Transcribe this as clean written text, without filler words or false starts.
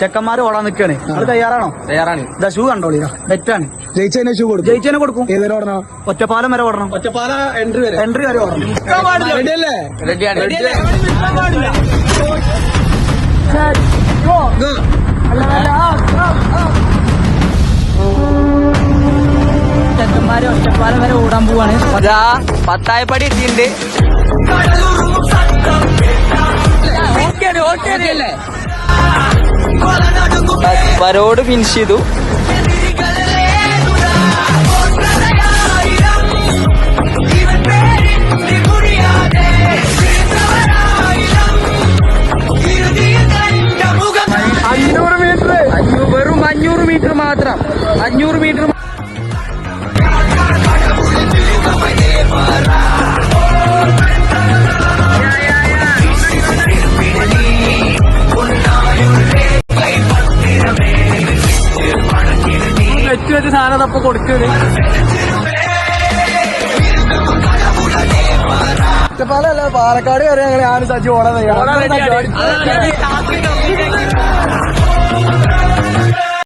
ചെക്കന്മാര് ഓടാൻ നിൽക്കാണ്. അത് തയ്യാറാണോ? തയ്യാറാണ്. ഇതാ ഷൂ കണ്ടോളിതാ, ബെറ്റാണ്. ജയിച്ചതിനെ ഷൂ കൊടുക്കും. ജയിച്ചതിനെ കൊടുക്കും. ഏതൊരു ഓടണം? ഒറ്റപ്പാലം വരെ ഓടണം. ഒറ്റപ്പാല എൻട്രി വരെ ഓടണം. റെഡിയല്ലേ? റെഡിയാണ്. ചെക്കന്മാര് ഒറ്റപ്പാലം വരെ ഓടാൻ പോവാണ്. അതാ പത്തായപ്പടി എത്തിയിട്ടുണ്ട്. പരോട് ഫിനിഷ് ചെയ്തു. വെറും 500 മീറ്റർ മാത്രം. 500 മീറ്റർ. വെച്ച് സാധനം തപ്പ കൊടുക്കണ്. ഒറ്റപ്പാലല്ല, പാലക്കാട് വരെ ഞങ്ങൾ ഞാൻ സജ്ജി ഓടാൻ